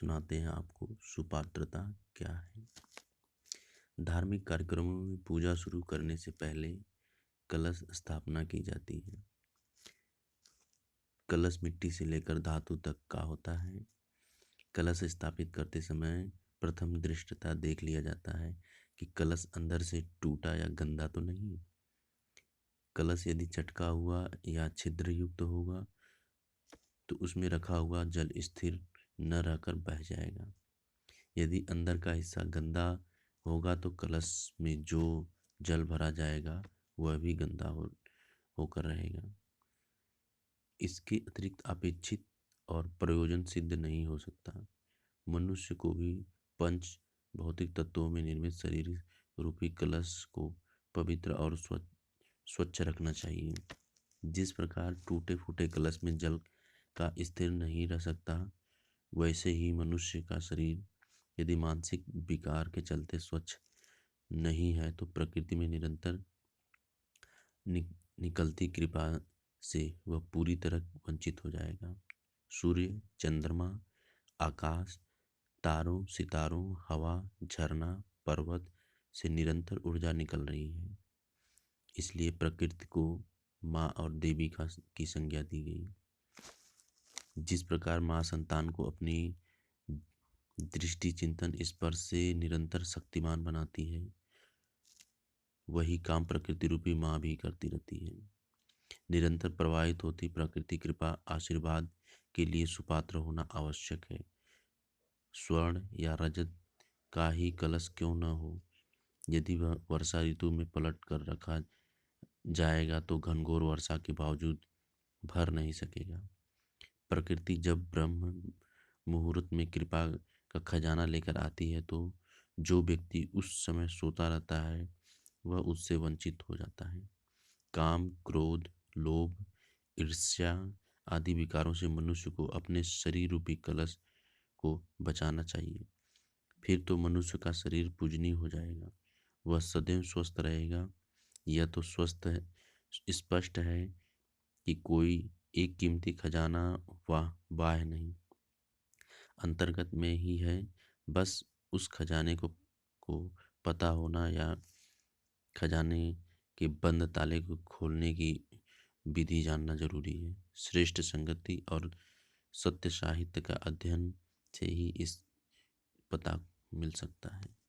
सुनाते हैं आपको सुपात्रता क्या है। धार्मिक कार्यक्रमों में पूजा शुरू करने से पहले कलश स्थापना की जाती है। कलश मिट्टी से लेकर धातु तक का होता है। कलश स्थापित करते समय प्रथम दृष्टता देख लिया जाता है कि कलश अंदर से टूटा या गंदा तो नहीं। कलश यदि चटका हुआ या छिद्र युक्त होगा तो उसमें रखा हुआ जल स्थिर न रहकर बह जाएगा। यदि अंदर का हिस्सा गंदा होगा तो कलश में जो जल भरा जाएगा वह भी गंदा होकर रहेगा। इसके अतिरिक्त अपेक्षित और प्रयोजन सिद्ध नहीं हो सकता। मनुष्य को भी पंच भौतिक तत्वों में निर्मित शरीर रूपी कलश को पवित्र और स्वच्छ रखना चाहिए। जिस प्रकार टूटे फूटे कलश में जल का स्थिर नहीं रह सकता, वैसे ही मनुष्य का शरीर यदि मानसिक विकार के चलते स्वच्छ नहीं है तो प्रकृति में निरंतर निकलती कृपा से वह पूरी तरह वंचित हो जाएगा। सूर्य, चंद्रमा, आकाश, तारों, सितारों, हवा, झरना, पर्वत से निरंतर ऊर्जा निकल रही है। इसलिए प्रकृति को माँ और देवी की संज्ञा दी गई। जिस प्रकार माँ संतान को अपनी दृष्टि, चिंतन, स्पर्श से निरंतर शक्तिमान बनाती है, वही काम प्रकृति रूपी माँ भी करती रहती है। निरंतर प्रवाहित होती प्रकृति कृपा आशीर्वाद के लिए सुपात्र होना आवश्यक है। स्वर्ण या रजत का ही कलश क्यों न हो, यदि वह वर्षा ऋतु में पलट कर रखा जाएगा तो घनघोर वर्षा के बावजूद भर नहीं सकेगा। प्रकृति जब ब्रह्म मुहूर्त में कृपा का खजाना लेकर आती है तो जो व्यक्ति उस समय सोता रहता है वह उससे वंचित हो जाता है। काम, क्रोध, लोभ, ईर्ष्या आदि विकारों से मनुष्य को अपने शरीर रूपी कलश को बचाना चाहिए। फिर तो मनुष्य का शरीर पूजनीय हो जाएगा, वह सदैव स्वस्थ रहेगा। यह तो स्पष्ट है कि कोई एक कीमती खजाना बाह्य नहीं, अंतर्गत में ही है। बस उस खजाने को पता होना या खजाने के बंद ताले को खोलने की विधि जानना जरूरी है। श्रेष्ठ संगति और सत्य साहित्य का अध्ययन से ही इस पता मिल सकता है।